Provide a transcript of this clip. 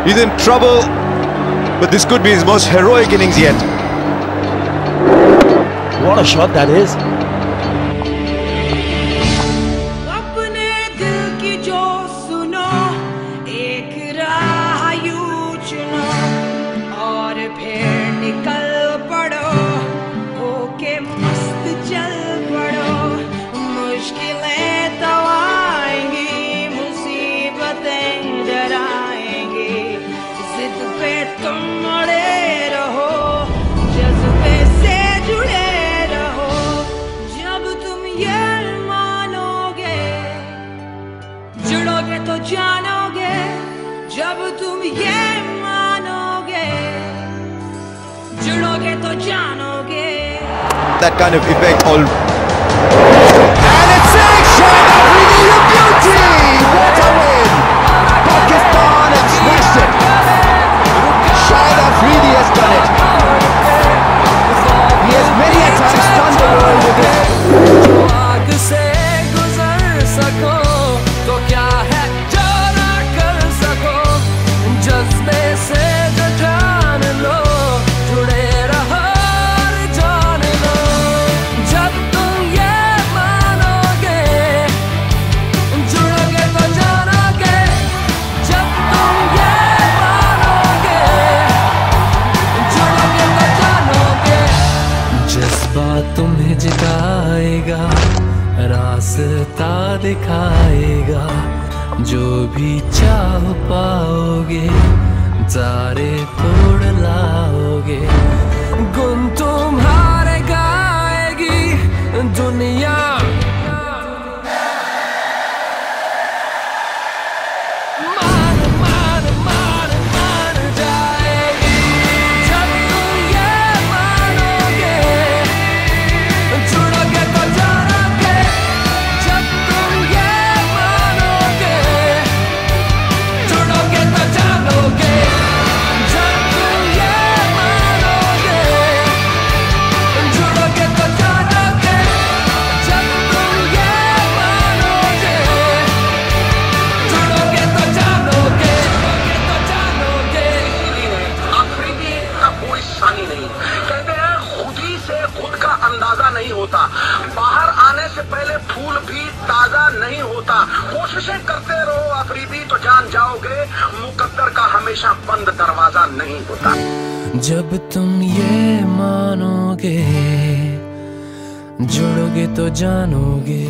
He's in trouble, but this could be his most heroic innings yet. What a shot that is. तो जानोगे जब तुम ये मानोगे, जुड़ोगे तो जानोगे. That kind of effect all. And it's six! Shahid Afridi, a beauty! What a win! Pakistan have smashed it. Shahid Afridi has done it. He has many a time stunned the world with this. आग से गुजर सको तो क्या है जो ना कर सको, जज्बे से जो जान लो, जुड़े रहो और जान लो. जब तुम ये मानोगे, जुड़ोगे तो जानोगे. जब तुम ये मानोगे, जुड़ोगे तो जानोगे. जज्बा तुम्हें जिताएगा, रास्ता दिखाएगा. जो भी चाह पाओगे, तारे तोड़ लाओगे. गुन तुम्हारे गाएगी दुनिया. मान मान मान मान जाएगी. जब तुम ये मानोगे, जुड़ोगे तो जानोगे. जब तुम ये मानोगे, जुड़ोगे तो जानोगे. जब तुम ये मानोगे, जुड़ोगे तो जानोगे. जब तुम ये मानोगे, जुड़ोगे तो जानोगे. तो जानोगे. अफरीदी का कोई सानी नहीं. कहते हैं खुद ही से खुद का अंदाजा नहीं होता. बाहर आने से पहले फूल भी ताजा नहीं होता. कोशिशें करते रहो अफरीदी तो जान जाओगे, मुकद्दर का हमेशा बंद दरवाजा नहीं होता. जब तुम ये मानोगे, जुड़ोगे तो जानोगे.